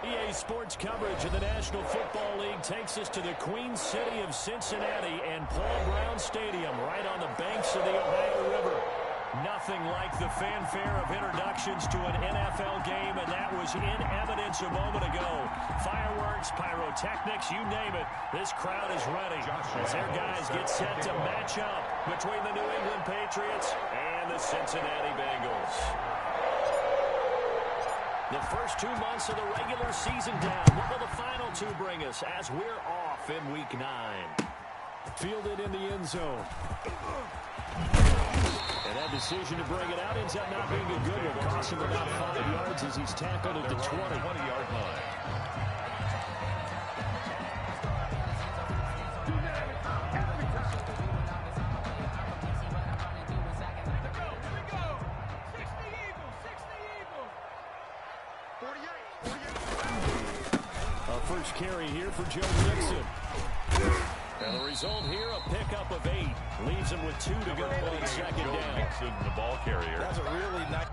EA Sports coverage of the National Football League takes us to the Queen City of Cincinnati and Paul Brown Stadium right on the banks of the Ohio River. Nothing like the fanfare of introductions to an NFL game, and that was in evidence a moment ago. Fireworks, pyrotechnics, you name it, this crowd is ready as their guys get set to match up between the New England Patriots and the Cincinnati Bengals. The first 2 months of the regular season down. What will the final two bring us as we're off in Week 9? Fielded in the end zone. And that decision to bring it out ends up not being a good one. Cost him about 5 yards as he's tackled at the 20-yard line. First carry here for Joe Mixon. And the result here, a pickup of 8. Leaves him with 2 to go on second down. Mixon, the ball carrier. That's a really nice...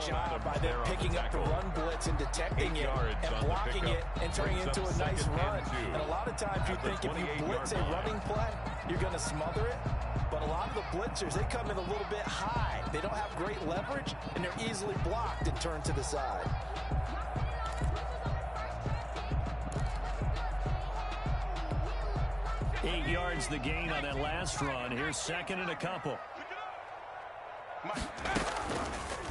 job by them picking up the run blitz and detecting it and blocking it and turning it into a nice run. And a lot of times you think if you blitz a running play, you're going to smother it. But a lot of the blitzers, they come in a little bit high. They don't have great leverage, and they're easily blocked and turned to the side. Eight yards the gain on that last run. Here's second and a couple.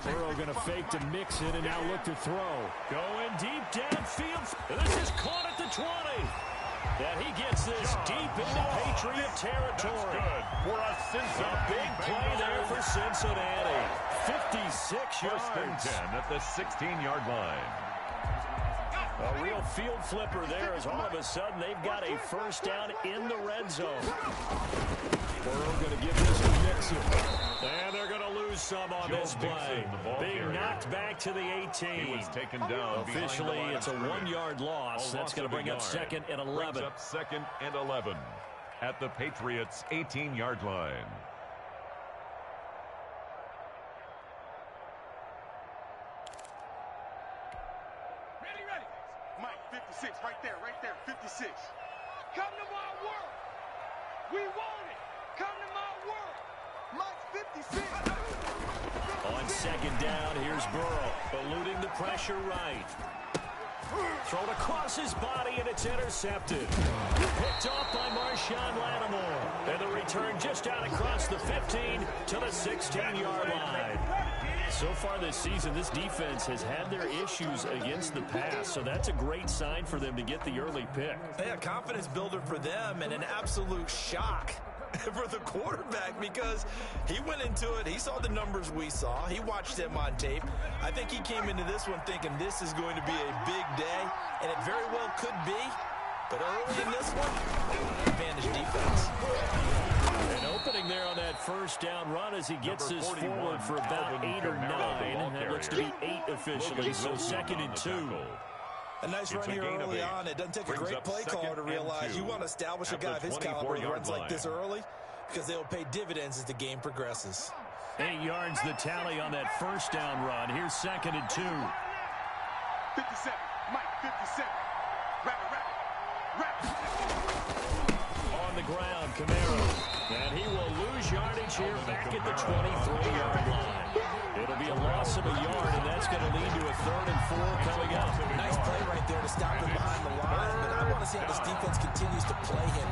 Burrow going to fake to mix it and now look to throw. Going deep downfield. This is caught at the 20. And he gets this deep into Patriot territory. For us, Cincinnati. A big play there for Cincinnati. 56 yards. 10 at the 16-yard line. A real field flipper there as all of a sudden they've got a first down in the red zone. Burrow going to give this to Mixon. And they're going to lose some on this play. Being knocked back to the 18. He was taken down. Officially, it's a 1-yard loss. That's going to bring up second and 11. Brings up second and 11 at the Patriots' 18-yard line. Ready. Mike, 56, right there, 56. Come to my world. We want it. Come to my world. Mike, 56. On second down, here's Burrow, eluding the pressure right. Thrown across his body, and it's intercepted. Picked off by Marshawn Lattimore. And the return just out across the 15 to the 16-yard line. So far this season, this defense has had their issues against the pass, so that's a great sign for them to get the early pick. Yeah, confidence builder for them and an absolute shock for the quarterback because he went into it. He saw the numbers we saw. He watched them on tape. I think he came into this one thinking this is going to be a big day, and it very well could be. But early in this one, advantage defense. An opening there on that first down run as he gets this forward for about 8 or 9. And that looks to be 8 officially, so second and 2. A nice run here early on. It doesn't take a great play caller to realize you want to establish a guy of his caliber who runs like this early because they'll pay dividends as the game progresses. 8 yards the tally on that first down run. Here's second and 2. 57, Mike, 57. Rapid. On the ground, Camaro. And he will lose yardage here back at the 23-yard line. It'll be a loss of a yard, and that's going to lead to a 3rd and 4 coming up. Nice play right there to stop him behind the line, but I want to see how this defense continues to play him.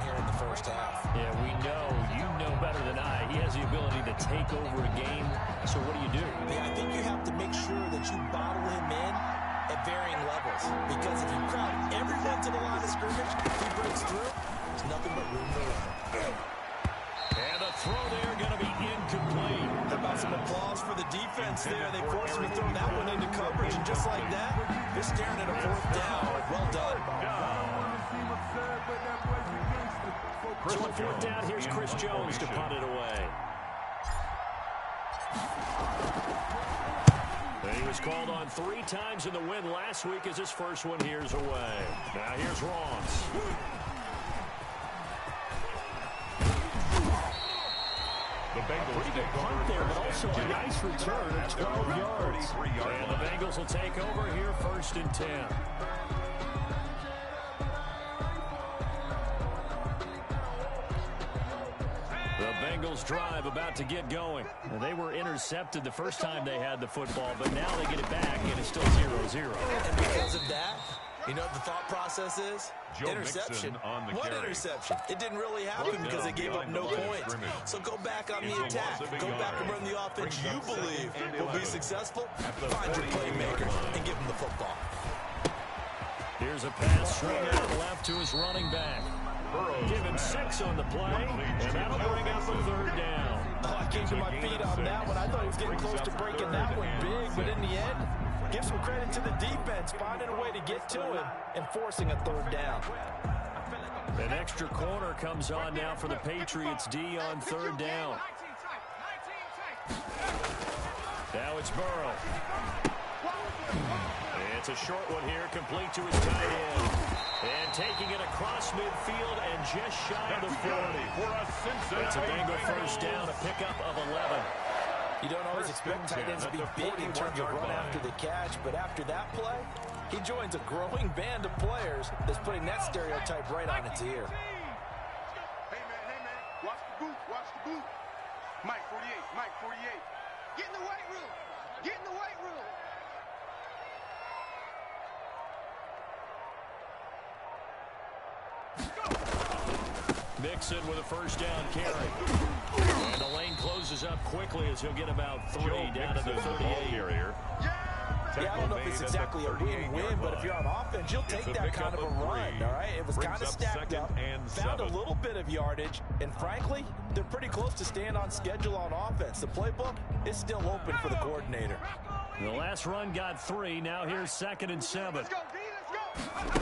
to take over a game. So what do? Yeah, I think you have to make sure that you bottle him in at varying levels. Because if you crowd everyone to the line of scrimmage, if he breaks through, there's nothing but room to run. And a throw there going to be incomplete. How about some applause for the defense there? They forced him to throw that one into coverage, and just like that, they're staring at a fourth down. Well done. So on fourth down, here's Chris Jones to punt it away. He was called on 3 times in the win last week as his first one here's away. Now here's Ross. The Bengals Pretty good punt there, but also a nice return of 12 yards. And the Bengals will take over here 1st and 10. Bengals drive about to get going. Now, they were intercepted the first time they had the football, but now they get it back, and it's still 0-0. And because of that, you know what the thought process is? Joe interception. Mixon on the What carry. interception? It didn't really happen because they gave up no points. So go back on the attack. Go back and run the offense you believe will be successful. Find your playmakers and give them the football. Here's a pass swing out left to his running back. Give him 6 on the play, and that'll bring up a 3rd down. Oh, I came to my feet on that one. I thought he was getting close to breaking that one big, but in the end, give some credit to the defense, finding a way to get to him and forcing a 3rd down. An extra corner comes on now for the Patriots D on 3rd down. Now it's Burrow. It's a short one here, complete to his tight end. And taking it across midfield and just shy of the 40. It's a Bengal 1st down, a pickup of 11. You don't always expect tight ends to be big in terms of run after the catch, but after that play, he joins a growing band of players that's putting that stereotype right on its ear. Hey, man, watch the boot, watch the boot. Mike 48, Mike 48. Get in the weight room, get in the weight room. Mixon with a 1st down carry. And the lane closes up quickly as he'll get about 3 down to the 38. Yeah, I don't know if it's exactly a win-win, but if you're on offense, you'll take that kind of a run, all right? It was kind of stacked up, found a little bit of yardage, and frankly, they're pretty close to staying on schedule on offense. The playbook is still open for the coordinator. The last run got 3. Now here's 2nd and 7. Let's go, D, let's go.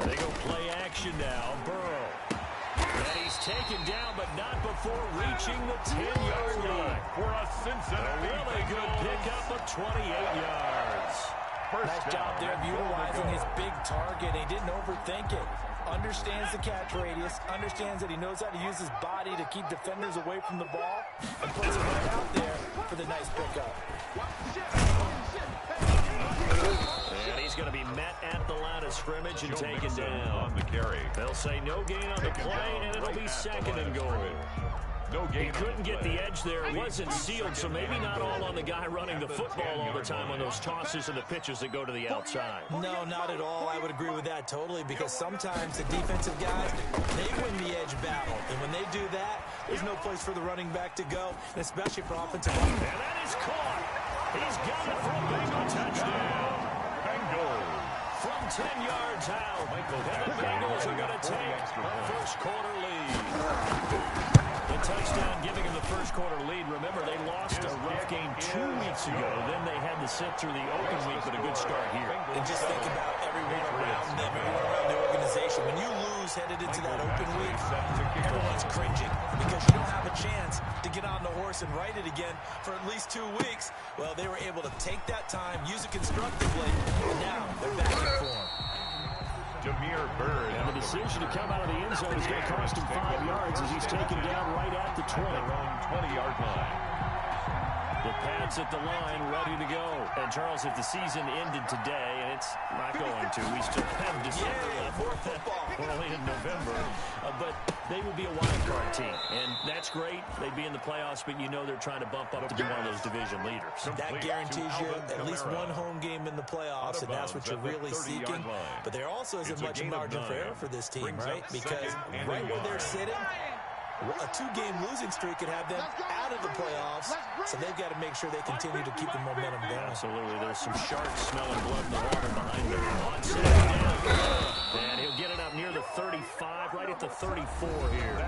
And they go play action now. Burrow. And he's taken down, but not before reaching the 10-yard line. For a Cincinnati. A really good pickup of 28 yards. Nice job there of utilizing his big target. He didn't overthink it. Understands the catch radius, understands that he knows how to use his body to keep defenders away from the ball, and puts it right out there for the nice pickup. And he's going to be met at the line of scrimmage and taken down. On the carry. They'll say no gain on the play, and it'll be 2nd and goal. No gain. He couldn't get the edge there. It wasn't sealed, so maybe not all on the guy running the football all the time on those tosses and the pitches that go to the outside. No, not at all. I would agree with that totally, because sometimes the defensive guys, they win the edge battle. And when they do that, there's no place for the running back to go, and especially for offensive line. And that is caught. He's got it for a Bengal touchdown. Bengals. From 10 yards out, and the Bengals are going to take a 1st quarter lead. The touchdown giving them the 1st quarter lead. Remember, they lost a rough game 2 weeks ago. Then they had to sit through the open week, but a good start here. And just think about everyone around them, everyone around the organization. When you lose headed into that open week, everyone's cringing because you don't have a chance to get on the horse and ride it again for at least 2 weeks. Well, they were able to take that time, use it constructively, and now they're back in form. Jameer Byrd. And the decision to come out of the end zone is going to cost him 5 yards as he's taken down right at the 20. Their own 20-yard line. The Pats at the line, ready to go. And, Charles, if the season ended today, and it's not going to, we still have December left. More football. We're only in November. But they would be a wild card team. And that's great. They'd be in the playoffs, but you know they're trying to bump up to be one of those division leaders. That guarantees you at least one home game in the playoffs, and that's what you're really seeking. But there also isn't much margin for error for this team, right? Because right where they're sitting, A 2-game losing streak could have them out of the playoffs, so they've got to make sure they continue to keep the momentum going. Absolutely. There's some sharks smelling blood in the water behind them. On second down. And he'll get it up near the 35, right at the 34 here.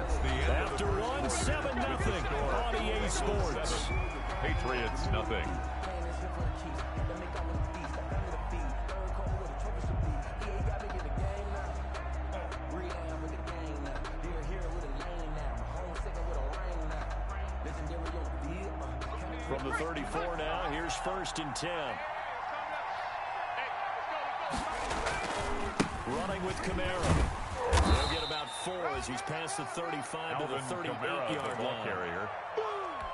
After one, 7-0 on EA Sports. Patriots nothing. From the 34 now, here's 1st and 10. Running with Kamara. He'll get about 4 as he's past the 35 to the 38-yard line.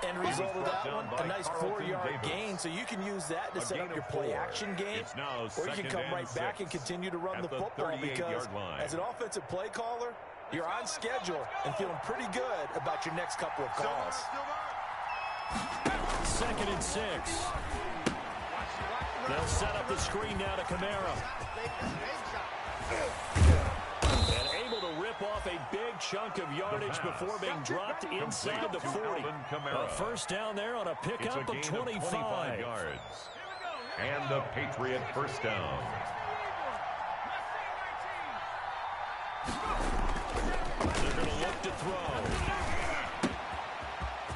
End result of that one, a nice 4-yard gain, so you can use that to set up your play-action game, or you can come right back and continue to run the football because as an offensive play caller, you're on schedule and feeling pretty good about your next couple of calls. 2nd and 6. They'll set up the screen now to Kamara. And able to rip off a big chunk of yardage before being dropped inside the 40. A first down there on a pickup of 25 yards. And the Patriot first down. They're going to look to throw.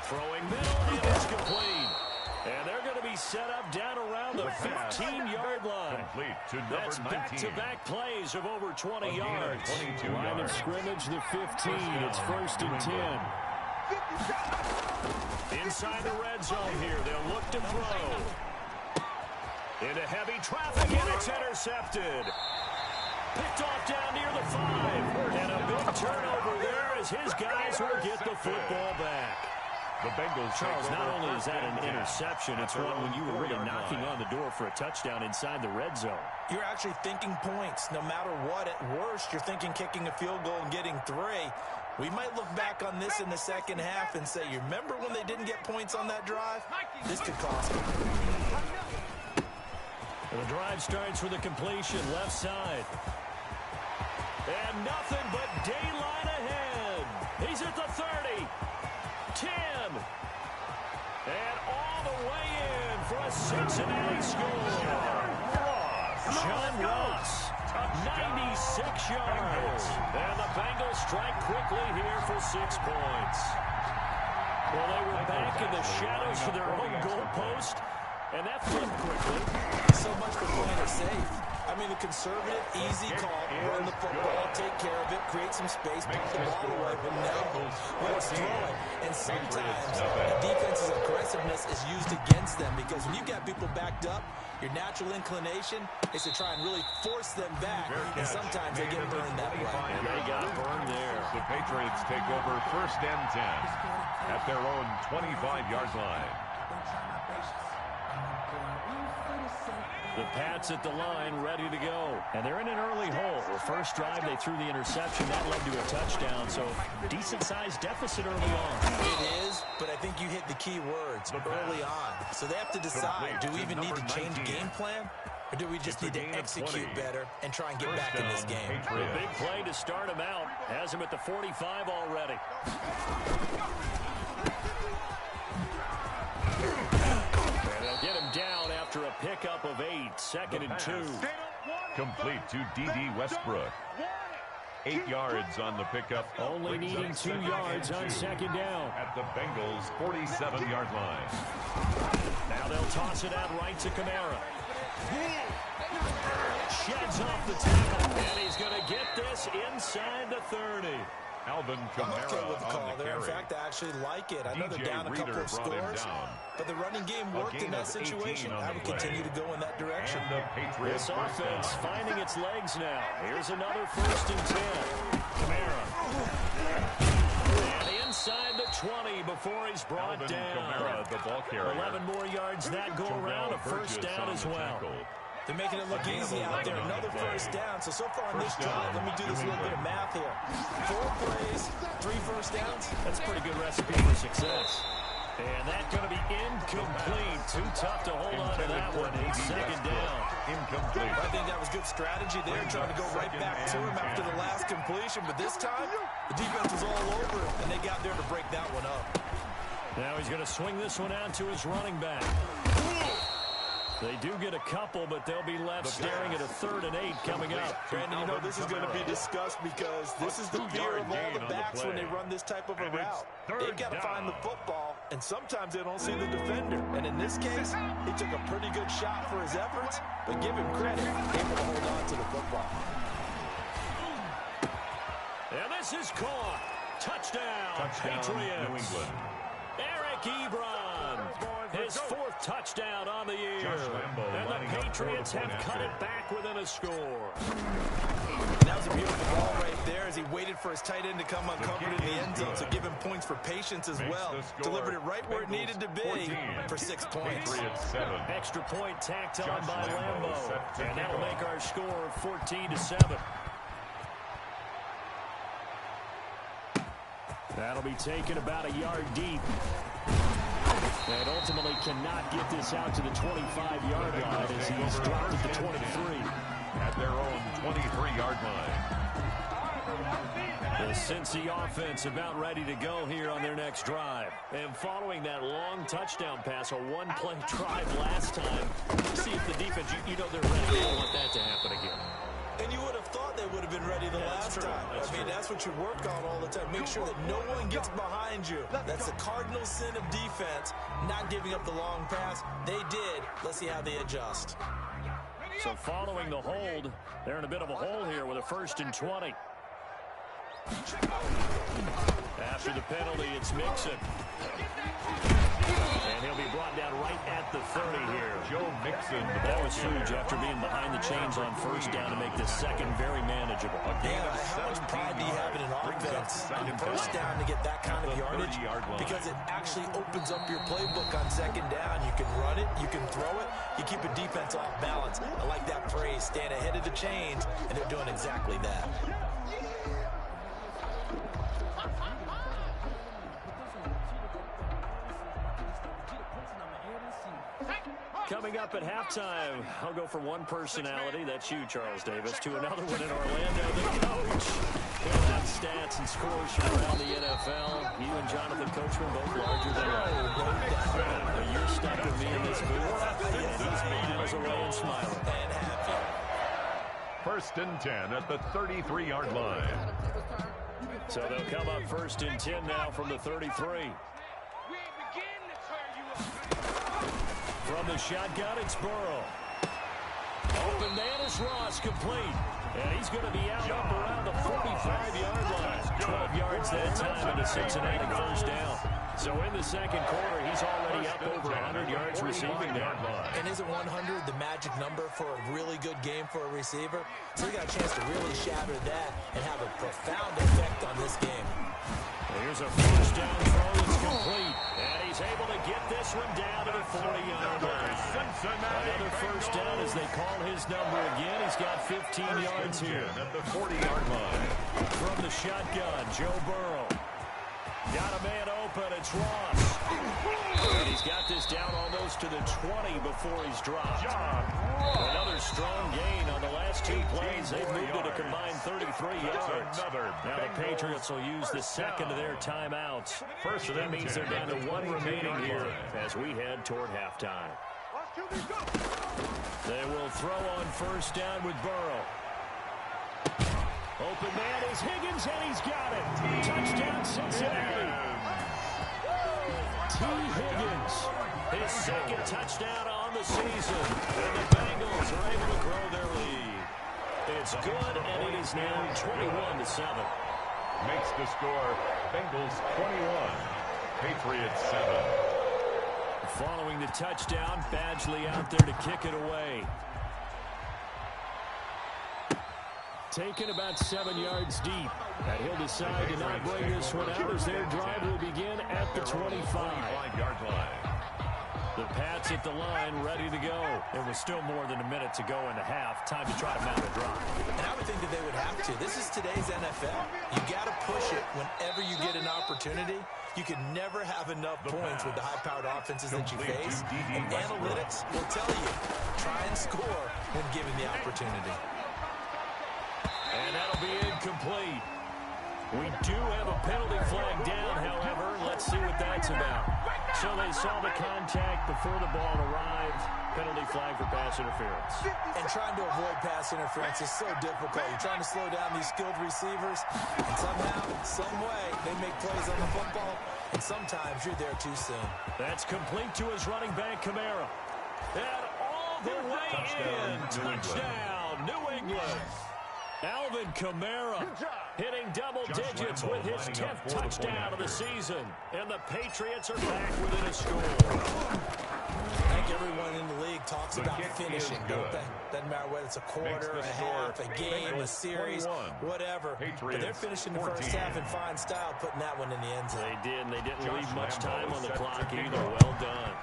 Throwing middle, and it's complete. And they're going to be set up down around the 15-yard line. Complete to number That's 19. back-to-back plays of over 20 yards. Line of scrimmage, the 15. It's 1st and 10. Inside the red zone here. They'll look to throw. Into heavy traffic, and it's intercepted. Picked off down near the 5. And a big turnover there as his guys will get the football back. The Bengals, Charles, not only is that an interception, it's one when you were really knocking on the door for a touchdown inside the red zone. You're actually thinking points. No matter what, at worst, you're thinking kicking a field goal and getting 3. We might look back on this in the second half and say, you remember when they didn't get points on that drive? This could cost them. The drive starts with a completion left side. And nothing but daylight ahead. He's at the 30. 10. And all the way in for a Cincinnati score. John Ross, 96 yards. And the Bengals strike quickly here for 6 points. Well, they were back in the shadows for their own goalpost, and that flipped quickly. So much for playing it safe. I mean, a conservative, easy call, run the football, take care of it, create some space, put the ball away, but no, let's throw it. And sometimes the defense's aggressiveness is used against them because when you've got people backed up, your natural inclination is to try and really force them back, and sometimes they get burned that way. And they got burned there. The Patriots take over 1st and 10 at their own 25-yard line. The Pats at the line, ready to go. And they're in an early hole. The first drive, they threw the interception. That led to a touchdown, so decent-sized deficit early on. It is, but I think you hit the key words early on. So they have to decide, do we even need to change game plan? Or do we just need to execute better and try and get back in this game? A big play to start him out. Has him at the 45 already. And they'll get him down after a pickup of 8. 2nd and 2. Complete to D.D. Westbrook. 8 yards on the pickup. Only needing 2 yards on 2nd down. At the Bengals' 47-yard line. Now they'll toss it out right to Kamara. Sheds off the tackle, and he's going to get this inside the 30. Alvin I'm Kamara okay with the call on the there. In carry. fact, I actually like it. I know they're down a couple of scores, but the running game worked in that situation. I would continue to go in that direction. And the Patriots This offense finding its legs now. Here's another 1st and 10. Kamara. And inside the 20 before he's brought Alvin down. Kamara, the ball carrier. 11 more yards that go around. A first down as well. They're making it look easy out there. Another first down. So far on this drive, let me do this little bit of math here. 4 plays, 3 first downs. That's a pretty good recipe for success. And that's going to be incomplete. Too tough to hold on to that one. It's 2nd down. Incomplete. I think that was good strategy there, trying to go right back to him after the last completion. But this time, the defense was all over him, and they got there Now he's going to swing this one out to his running back. They do get a couple, but they'll be left staring at a 3rd and 8 coming up. Brandon, you know this is going to be discussed because this is the fear of all the backs when they run this type of a route. They've got to find the football, and sometimes they don't see the defender. And in this case, he took a pretty good shot for his efforts, but give him credit, able to hold on to the football. And this is caught. Touchdown, Patriots. New England. Eric Ebron, his 4th touchdown on the year. And the Patriots have cut it back within a score. That was a beautiful ball right there as he waited for his tight end to come uncovered in the end zone, so give him points for patience as well. Delivered it right where it needed to be for 6 points. Extra point tacked on by Lambeau. And that'll make our score 14-7. That'll be taken about a yard deep. And ultimately cannot get this out to the 25-yard line as he's dropped at the 23. At their own 23-yard line. The Cincy offense about ready to go here on their next drive. And following that long touchdown pass, a one-play drive last time, see if the defense, you know they're ready. They don't want that to happen again. And you would have thought they would have been ready the last time. I mean, that's what you work on all the time. Make sure that no one gets behind you. That's the cardinal sin of defense, not giving up the long pass. They did. Let's see how they adjust. So following the hold, they're in a bit of a hole here with a 1st and 20. After the penalty, it's Mixon. And he'll be brought down right at the 30 here. Joe Mixon. That was huge after being behind the chains on 1st down to make this second very manageable. Yeah, how much pride do you have in an offense on 1st down to get that kind of yardage? Because it actually opens up your playbook on 2nd down. You can run it, you can throw it, you keep a defense off balance. I like that phrase, stand ahead of the chains, and they're doing exactly that. Coming up at halftime, I'll go from one personality, that's you, Charles Davis, to another one in Orlando, the coach. He'll have stats and scores from around the NFL. You and Jonathan Coachman both larger than life. You're stuck with me in this booth. He's miles away and smiling. And happy. 1st and 10 at the 33-yard line. So they'll come up 1st and 10 now from the 33. From the shotgun, it's Burrow. Open man is Ross, complete. And he's going to be out up around the 45-yard line. 12 yards that time and a Cincinnati 1st down. So in the 2nd quarter, he's already up over 100 yards receiving now. And isn't 100 the magic number for a really good game for a receiver? So he got a chance to really shatter that and have a profound effect on this game. Here's a 1st down throw that's complete. And he's able to get this one down to the 40-yard line. Another 1st down as they call his number again. He's got 15 yards here. At the 40-yard line. From the shotgun, Joe Burrow. Got a man open, it's Ross. And he's got this down almost to the 20 before he's dropped. Another strong gain on the last 2 plays. They've moved it a combined 33 yards. Now the Patriots will use the 2nd of their timeouts. So that means they're down to 1 remaining here as we head toward halftime. They will throw on 1st down with Burrow. Open man is Higgins, and he's got it. Touchdown, Cincinnati. T. Higgins, his 2nd touchdown on the season. And the Bengals are able to grow their lead. It's good, and it is now 21-7. Makes the score Bengals 21, Patriots 7. Following the touchdown, Badgley out there to kick it away. Taken about 7 yards deep. And he'll decide to not bring this one out as their drive will begin at the 25-yard line. The Pats at the line, ready to go. There was still more than a minute to go in the half. Time to try to mount a drive. And I would think that they would have to. This is today's NFL. You got to push it whenever you get an opportunity. You can never have enough points with the high-powered offenses that you face. And analytics will tell you, try and score when given the opportunity. And that'll be incomplete. We do have a penalty flag down, however. Let's see what that's about. So they saw the contact before the ball arrived. Penalty flag for pass interference. And trying to avoid pass interference is so difficult. You're trying to slow down these skilled receivers, and somehow, some way, they make plays on the football, and sometimes you're there too soon. That's complete to his running back, Kamara. And all the way in. Touchdown, New England. Alvin Kamara hitting double digits with his 10th touchdown of the season. And the Patriots are back within a score. I think everyone in the league talks about finishing, don't they? Doesn't matter whether it's a quarter, a half, a game, a series, whatever. But they're finishing the first half in fine style, putting that one in the end zone. They did, and they didn't leave much time on the clock either. Well done.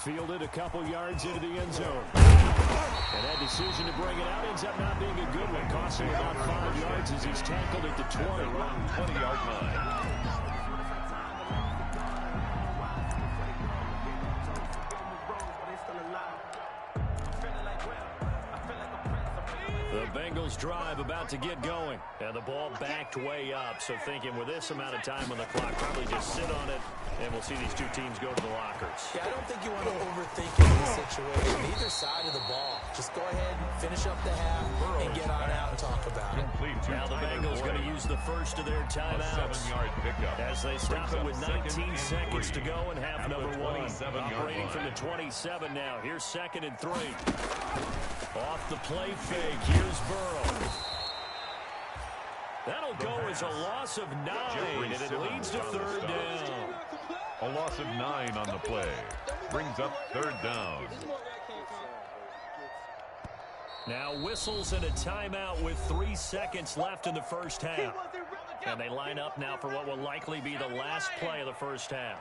Fielded a couple yards into the end zone. And that decision to bring it out ends up not being a good one. Costs him about 5 yards as he's tackled at the 20. 20-yard line. The Bengals drive about to get going. And the ball backed way up. So thinking with this amount of time on the clock, probably just sit on it, and we'll see these two teams go to the lockers. Yeah, I don't think you want to overthink it in this situation. Either side of the ball. Just go ahead, finish up the half, and get on out and talk about it. Now the Bengals going to use the first of their timeouts as they stop it with 19 seconds to go in half number one. Operating from the 27 now. Here's 2nd and 3. Off the play fake. Here's Burrow. That'll go as a loss of 9, and it leads to 3rd down. A loss of 9 on the play. Brings up 3rd down. Now whistles and a timeout with 3 seconds left in the first half. And they line up now for what will likely be the last play of the first half.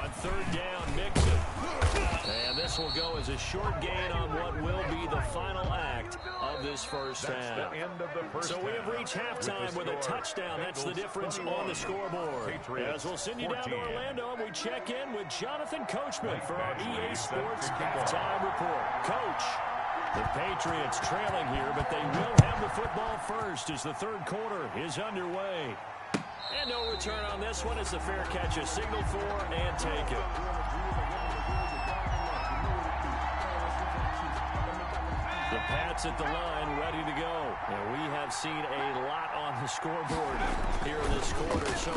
On 3rd down, Mixon. And this will go as a short gain on what will be the final act of this first half. So we have reached halftime with a touchdown. That's the difference on the scoreboard. As we'll send you down to Orlando, and we check in with Jonathan Coachman for our EA Sports Halftime Report. Coach, the Patriots trailing here, but they will have the football first as the 3rd quarter is underway. And no return on this one as the fair catch is signaled for and taken. The Pats at the line, ready to go. And we have seen a lot on the scoreboard here in this quarter. So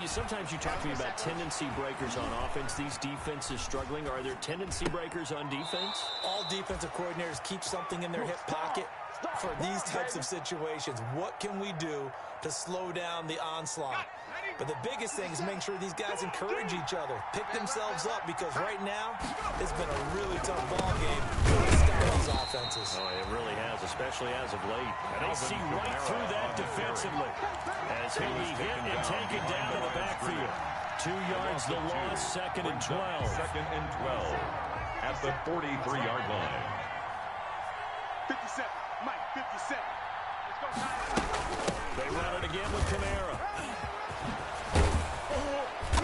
sometimes you talk to me about tendency breakers on offense. These defenses struggling. Are there tendency breakers on defense? All defensive coordinators keep something in their hip pocket for these types of situations. What can we do to slow down the onslaught? But the biggest thing is making sure these guys encourage each other, pick themselves up, because right now it's been a really tough ball game to stop these offenses. Oh, it really has, especially as of late. And they see right through that defensively as he'll be hit and taken down to the backfield. 2 yards the loss, 2nd and 12. 2nd and 12 at the 43-yard line. 57, Mike, 57. Let's go, They run it again with Kamara.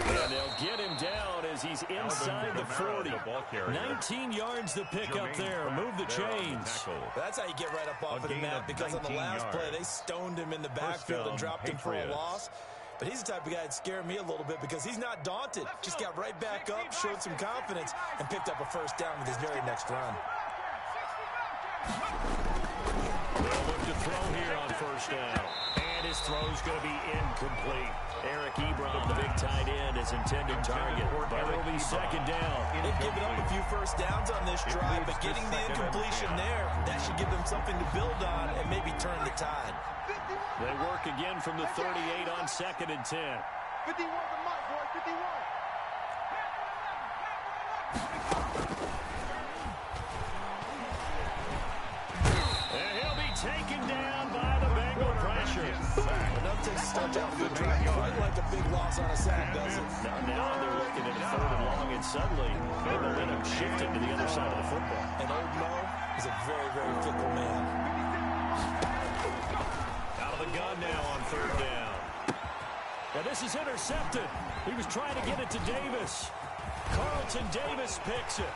And they'll get him down as he's inside the 40. 19 yards the pick up there. Move the chains. That's how you get right up off of the mat, because on the last play, they stoned him in the backfield and dropped him for a loss. But he's the type of guy that scared me a little bit because he's not daunted. Just got right back up, showed some confidence, and picked up a first down with his very next run. They'll look to throw here on first down. And his throw's going to be incomplete. Eric Ebron, the big tight end, is intended target. But it'll be 2nd down. They've given up a few first downs on this drive, but getting the incompletion there, that should give them something to build on and maybe turn the tide. They work again from the 38 on 2nd and 10. 51 to Mike, boy, 51. And he'll be taken down by the Bengal pressure. Enough to start out the drive. Quite like a big loss on a sack, does it? Now they're looking at 3rd and long, and suddenly the momentum shifted to the other side of the football. And old Mo is a very, very fickle man. Out of the gun now on 3rd down. Now this is intercepted. He was trying to get it to Davis. Carlton Davis picks it.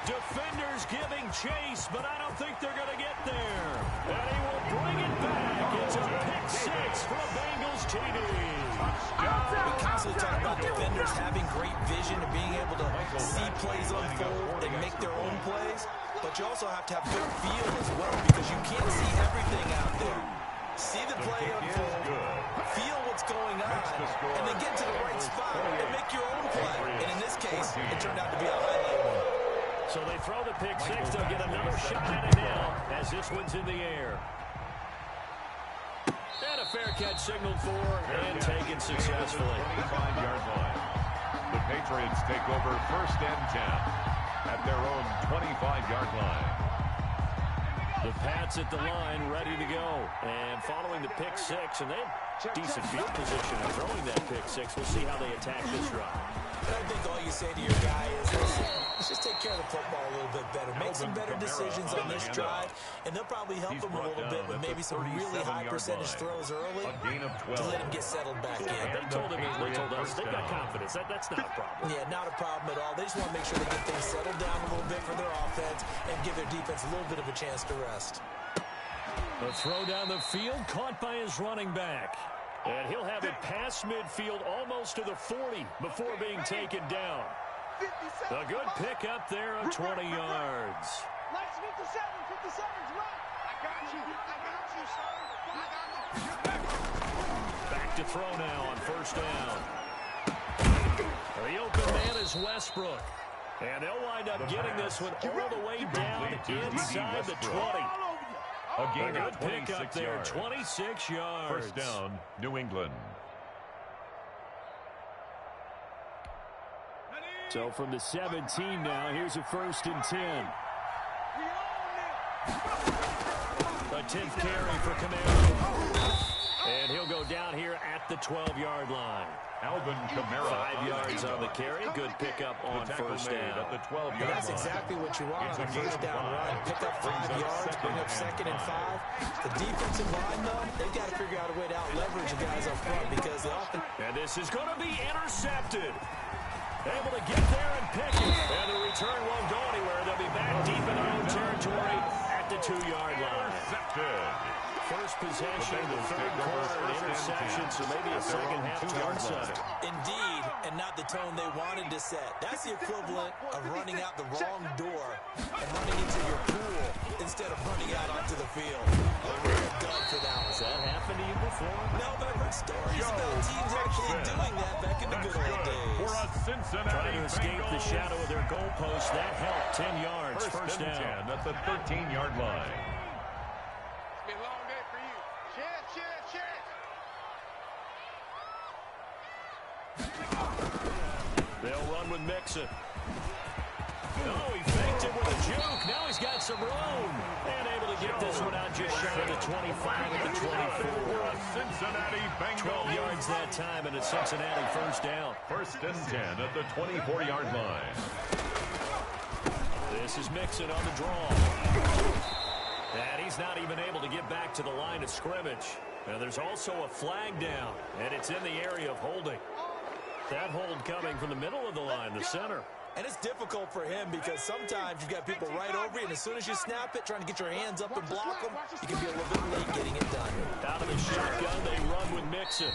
Defenders giving chase, but I don't think they're going to get there. And he will bring it back It's a pick six for a Bengals TD. We constantly talk about defenders having great vision and being able to see plays unfold and make their own plays, but you also have to have good feel as well because you can't see everything out there. See the play unfold, feel what's going on, and then get to the right spot and make your own play. And in this case, it turned out to be a highlight one. So they throw the pick six. They'll get another shot at it now as this one's in the air. And a fair catch signaled for and taken successfully. 25-yard line. The Patriots take over 1st and 10 at their own 25-yard line. The Pats at the line, ready to go. And following the pick six, and they have decent field position of throwing that pick six. We'll see how they attack this drive. And I think all you say to your guy is, listen, let's just take care of the football a little bit better. Make some better decisions on this drive, and they'll probably help him a little bit with maybe some really high percentage throws early to let him get settled back in. They told us they've got confidence. That's not a problem. Yeah, not a problem at all. They just want to make sure they get things settled down a little bit for their offense and give their defense a little bit of a chance to rest. The throw down the field, caught by his running back. And he'll have it past midfield almost to the 40 before being taken down. A good pick up there of 20 yards. Nice 57's right. I got you, son. Back to throw now on 1st down. The open man is Westbrook. And they'll wind up getting this one all the way down inside the 20. A gain good of pick 26 up there, yards. 26 yards. 1st down, New England. So from the 17 now, here's a 1st and 10. A 10th carry for Kamara. And he'll go down here at the 12-yard line. Alvin Kamara. 5 yards on the carry. Good pickup on 1st down. At the 12-yard line. That's exactly what you want on a 1st down run. Pick up 5 yards, bring up 2nd and 5. The defensive line, though, they've got to figure out a way to out-leverage the guys up front because the offense... And this is going to be intercepted. Able to get there and pick it. And the return won't go anywhere. They'll be back deep in their own territory at the 2-yard line. Intercepted. First possession of the 3rd quarter, an interception, so maybe a second-half tone setter. Indeed, and not the tone they wanted to set. That's the equivalent of running out the wrong door and running into your pool instead of running out onto the field. A real dud for that one. Has that happened to you before? No, but I've heard stories about teams actually doing that back in the good old days. For a Cincinnati Trying to escape the Bengals. shadow of their goalpost. That helped. 10 yards, 1st and down. 10 at the 13-yard line. It's been a long day for you. Cheers. They'll run with Mixon. Oh, he faked it with a juke. Now he's got some room. And able to get this one out just shy of the 25 at the 24. Cincinnati Bengals. 12 yards that time, and it's Cincinnati 1st down. 1st and 10 at the 24-yard line. This is Mixon on the draw. And he's not even able to get back to the line of scrimmage. And there's also a flag down, and it's in the area of holding. That hold coming from the middle of the line, the center. And it's difficult for him because sometimes you've got people right over you, and as soon as you snap it, trying to get your hands up and block them, you can be a little bit late getting it done. Out of the shotgun, they run with Mixon.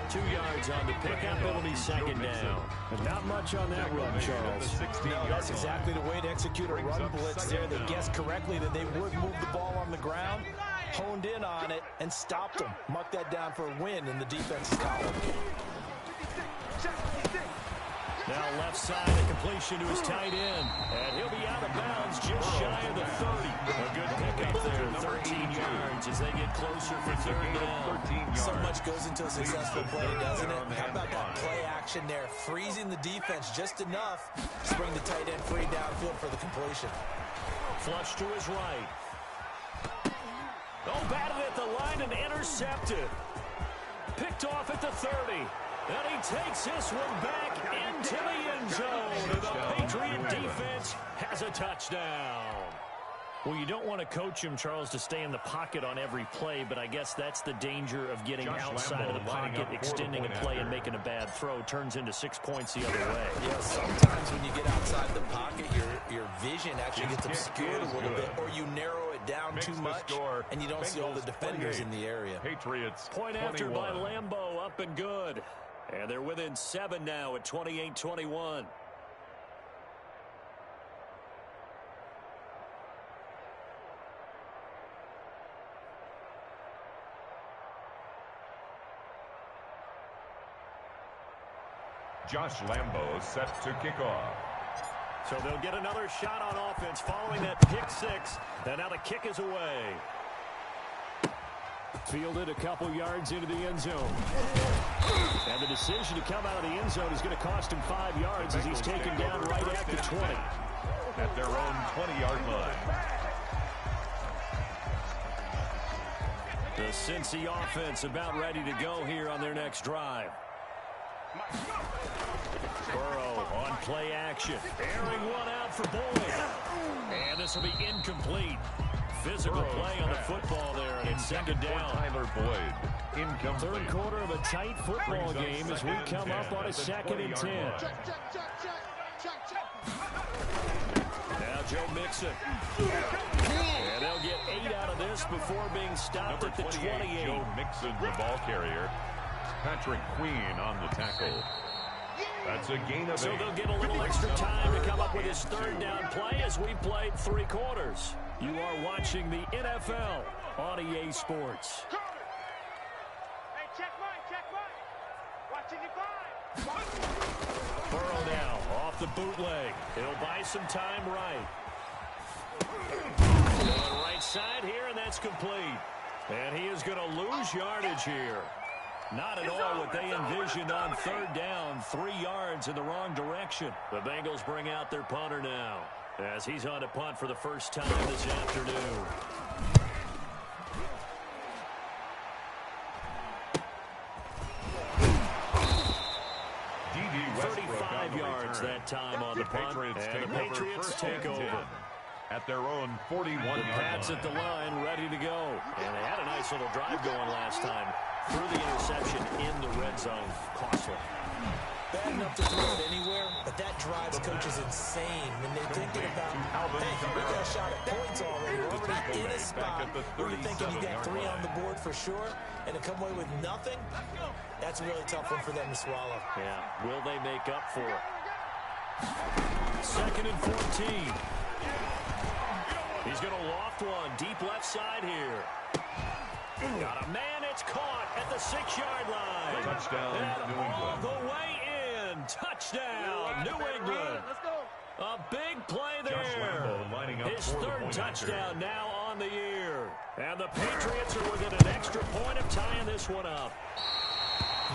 2 yards on the pickup. It'll be 2nd down. And not much on that run, Charles. No, that's exactly the way to execute a run blitz there. They guessed correctly that they would move the ball on the ground, honed in on it, and stopped them. Mark that down for a win in the defense's column. Now left side, a completion to his tight end. And he'll be out of bounds just shy of the 30. A good pickup there, 13 yards as they get closer for 3rd down. So much goes into a successful play, doesn't it? How about that play action there? Freezing the defense just enough to bring the tight end free downfield for the completion. Flush to his right. Oh, batted at the line and intercepted. Picked off at the 30. And he takes this one back into the end zone. The Patriot defense has a touchdown. Well, you don't want to coach him, Charles, to stay in the pocket on every play, but I guess that's the danger of getting outside of the pocket, extending a play and making a bad throw. Turns into 6 points the other way. Yeah, sometimes when you get outside the pocket, your vision actually gets obscured a little bit, or you narrow it down too much, and you don't see all the defenders in the area. Patriots Point after by Lambeau, up and good. And they're within 7 now at 28-21. Josh Lambeau set to kick off. So they'll get another shot on offense following that pick six. And now the kick is away. Fielded a couple yards into the end zone. And the decision to come out of the end zone is going to cost him 5 yards as he's taken down right at the 20. At their own 20-yard line. The Cincy offense about ready to go here on their next drive. Burrow on play action. Airing one out for Boyd. And this will be incomplete. Physical play on the football there, and it's second down. Tyler Boyd, incomplete. Third quarter of a tight football game as we come up on a 2nd and 10. Now Joe Mixon. And they'll get 8 out of this before being stopped at the 28. Joe Mixon, the ball carrier. Patrick Queen on the tackle. That's a gain of 8. So they'll get a little extra time to come up with his third down play as we played 3 quarters. You are watching the NFL on EA Sports. Hey, check mine. Watching your five. Burrow now off the bootleg. He'll buy some time right. On the right side here, and that's complete. And he is going to lose yardage here. Not at all what they envisioned on third down. 3 yards in the wrong direction. The Bengals bring out their punter now as he's on to punt for the first time this afternoon. 35 yards that time on the punt. And the Patriots take over. At their own 41-yard line. The Pats at the line, ready to go. And they had a nice little drive going last time. Through the interception in the red zone. Costly. Bad enough to throw it anywhere, but that drives coaches insane when they're thinking about, hey, we got a shot at points already. We're already in a spot where you're thinking you got 3 on the board for sure, and to come away with nothing, that's a really tough one for them to swallow. Yeah, will they make up for it? 2nd and 14. He's going to loft one deep left side here. Got a man, it's caught at the 6-yard line. Touchdown, New England. All the way in. Touchdown, New England. Let's go. A big play there. His 3rd touchdown now on the year. And the Patriots are within an extra point of tying this one up.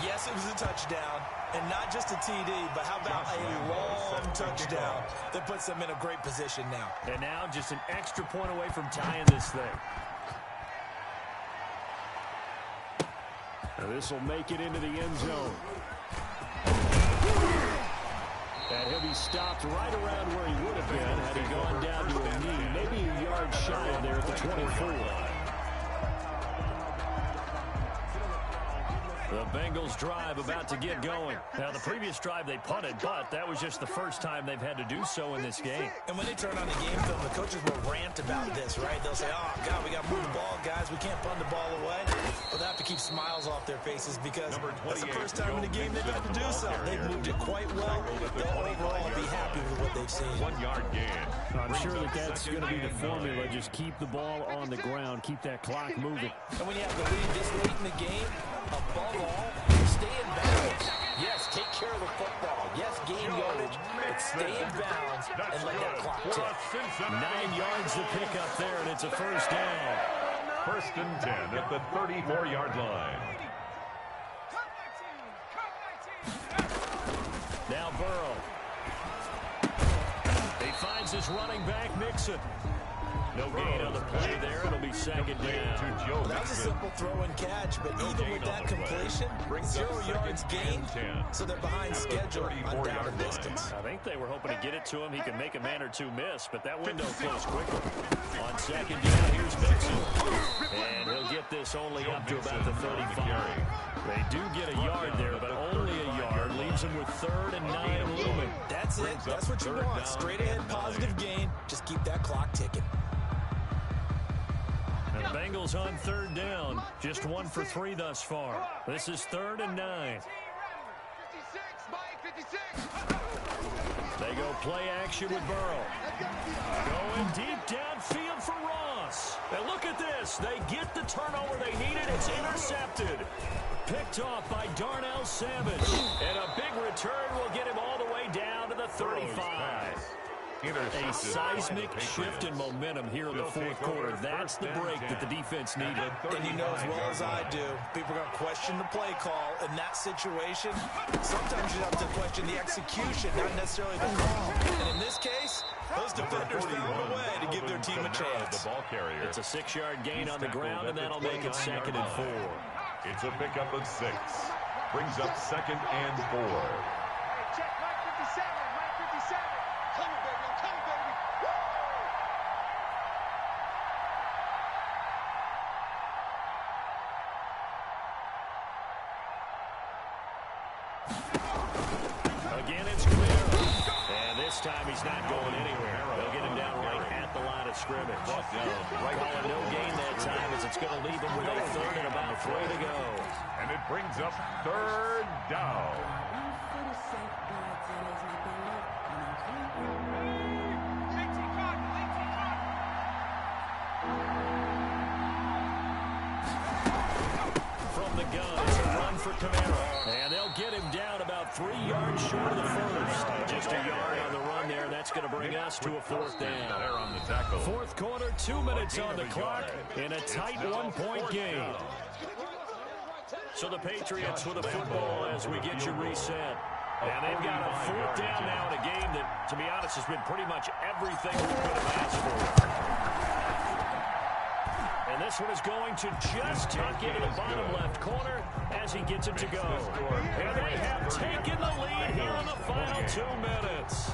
Yes, it was a touchdown, and not just a TD, but how about a long touchdown that puts them in a great position now. And now just an extra point away from tying this thing. Now this will make it into the end zone. And he'll be stopped right around where he would have been had he gone down to a knee, maybe a yard shy of there at the 24. The Bengals drive about to get going. Now, the previous drive they punted, but that was just the first time they've had to do so in this game. And when they turn on the game film, the coaches will rant about this, right? They'll say, oh, God, we got to move the ball, guys. We can't punt the ball away. But they have to keep smiles off their faces because that's the first time in the game they've had to do so. They've moved it quite well. They'll overall be happy with what they've seen. 1-yard gain. I'm sure that's going to be the formula. Just keep the ball on the ground. Keep that clock moving. And when you have the lead this late in the game, above all, stay in bounds. Yes, take care of the football. Yes, gain yardage, but stay in bounds and let that clock tick. 9 yards to pick up there, and it's a first down. 1st and 10 at the 34-yard line. Now Burrow. He finds his running back, Mixon. No gain on the play there. It'll be 2nd down. That was a simple throw and catch, but even with that completion, 0 yards gained, so they're behind schedule on down and distance. I think they were hoping to get it to him. He could make a man or two miss, but that window closed quickly. On second down. Here's Mixon. And he'll get this only up to about the 35. They do get a yard there, but only a yard. Leaves them with 3rd and 9 looming. That's it. That's what you want. Straight ahead, positive gain. Just keep that clock ticking. And the Bengals on 3rd down. Just 1 for 3 thus far. This is 3rd and 9. 56, Mike, 56. They go play action with Burrow. Going deep downfield for Ross. And look at this. They get the turnover they needed. It's intercepted. Picked off by Darnell Savage. And a big return will get him all the way down to the 35. A seismic shift in momentum here in the 4th quarter. That's the break that the defense needed. And you know as well as I do, people are going to question the play call in that situation. Sometimes you have to question the execution, not necessarily the call. And in this case, those defenders found a way to give their team a chance. It's a 6-yard gain on the ground, and that'll make it 2nd and 4. It's a pickup of 6. Brings up 2nd and 4. Hey, check Mike 57, Mike 57. Coming, baby, I'm coming, baby. Woo! Again, it's Camaro. And this time he's not going anywhere. They'll get him down right at the line of scrimmage. Calling no gain that time as it's going to leave him with a 3rd and about 3 to go. And it brings up 3rd down. From the gun, it's a run for Camaro. And they'll get him down about 3 yards short of the first. Just a yard on the run there. That's going to bring us to a 4th down. 4th quarter, 2 minutes on the clock in a tight 1-point game. So the Patriots with a football as we get you reset. And they've got a 4th down now in a game that, to be honest, has been pretty much everything we could have asked for. And this one is going to just tuck into the bottom left corner as he gets it to go. And they have taken the lead here in the final 2 minutes.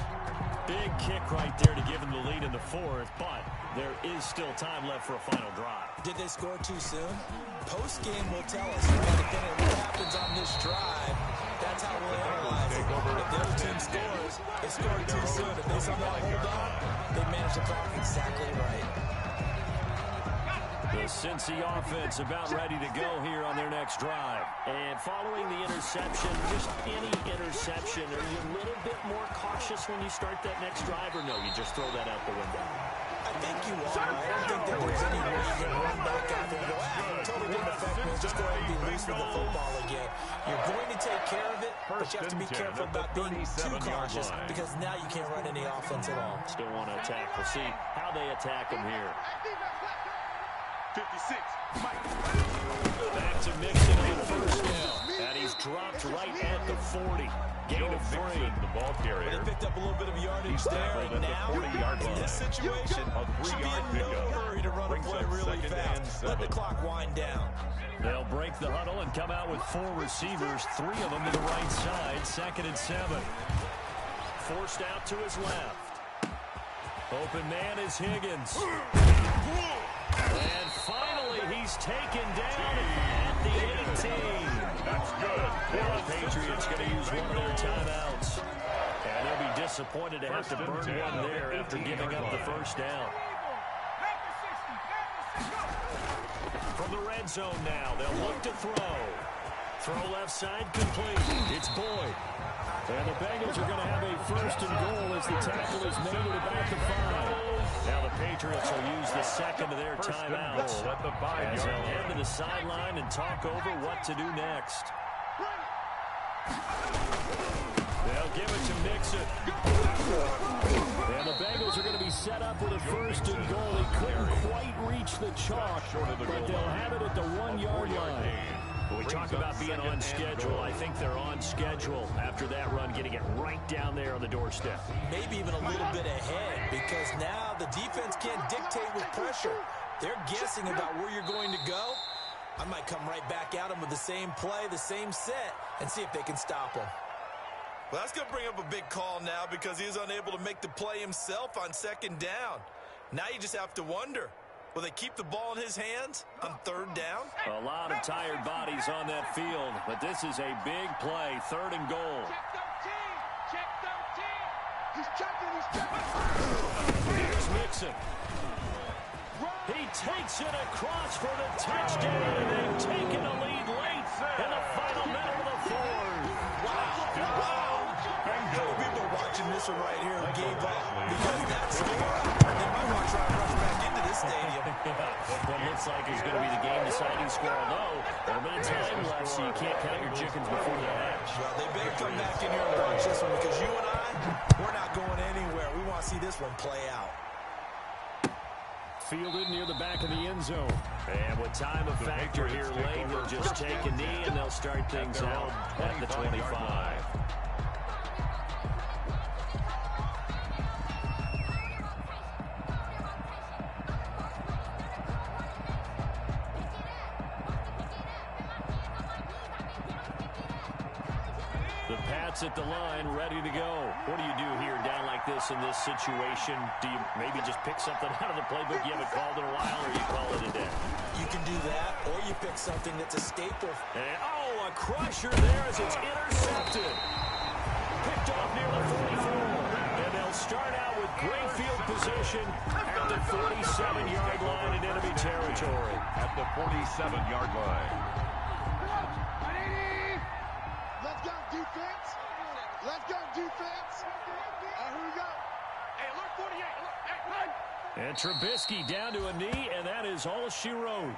Big kick right there to give them the lead in the 4th, but there is still time left for a final drive. Did they score too soon? Post-game will tell us, depending on what happens on this drive, that's how we'll analyze it. If the other team scores, they scored too soon. If they somehow hold on, they manage the clock exactly right. The Cincy offense about ready to go here on their next drive. And following the interception, just any interception, are you a little bit more cautious when you start that next drive, or no, you just throw that out the window? I think you are. I don't think that there's any way you can run back out there and go, totally didn't affect me. Just go ahead and be loose with the football again. You're going to take care of it, but you have to be careful about being too cautious because now you can't run any offense at all. Still want to attack. We'll see how they attack him here. 56, Mike. Back to Mixon on the 1st down. And he's dropped right at the 40. Gain of 3. The ball carrier. But he picked up a little bit of yardage there. And now, in this situation, should be in no hurry to run a play really fast. Let the clock wind down. They'll break the huddle and come out with 4 receivers, 3 of them to the right side. 2nd and 7. Forced out to his left. Open man is Higgins. And finally, he's taken down at the 18. That's good. Well, the Patriots going to use one of their timeouts. And they'll be disappointed to have to burn one there after giving up the 1st down. From the red zone now, they'll look to throw. Throw left side complete. It's Boyd. And the Bengals are going to have a 1st and goal as the tackle is made at about the 5. Now the Patriots will use the 2nd of their timeouts as they'll head to the sideline and talk over what to do next. They'll give it to Mixon. And the Bengals are going to be set up with a 1st and goal. He couldn't quite reach the chalk, but they'll have it at the 1-yard line. We talk about being on schedule. I think they're on schedule after that run, getting it right down there on the doorstep. Maybe even a little bit ahead because now the defense can't dictate with pressure. They're guessing about where you're going to go. I might come right back at them with the same play, the same set, and see if they can stop them. Well, that's going to bring up a big call now because he was unable to make the play himself on 2nd down. Now you just have to wonder, Will they keep the ball in his hands on third down? A lot of tired bodies on that field, but this is a big play, 3rd and goal. Check 13. He's checking. Here's Mixon. He takes it across for the touchdown, and they've taken a lead late in the final minute of the 4th. Wow. How many people watching this one right here gave up because that score? They might want to try to rush back into this stadium. What looks like is going to be the game-deciding score, although a little bit of time left, so you can't count your chickens before they hatch. Well, they better come back in here and watch this one because you and I, we're not going anywhere. We want to see this one play out. Fielded near the back of the end zone. And with time a factor here late, they'll just take a knee and they'll start things out at the 25. The Pats at the line, ready to go. What do you do here down like this in this situation? Do you maybe just pick something out of the playbook you haven't called in a while, or you call it a day? You can do that, or you pick something that's a staple. And, oh, a crusher there as it's intercepted. Picked off near the 44. And they'll start out with great field position at the 47-yard line in enemy territory. At the 47-yard line. Let's go, defense. Let's go, defense. Here we go. Hey, alert 48. Alert. Hey, And Trubisky down to a knee, and that is all she wrote.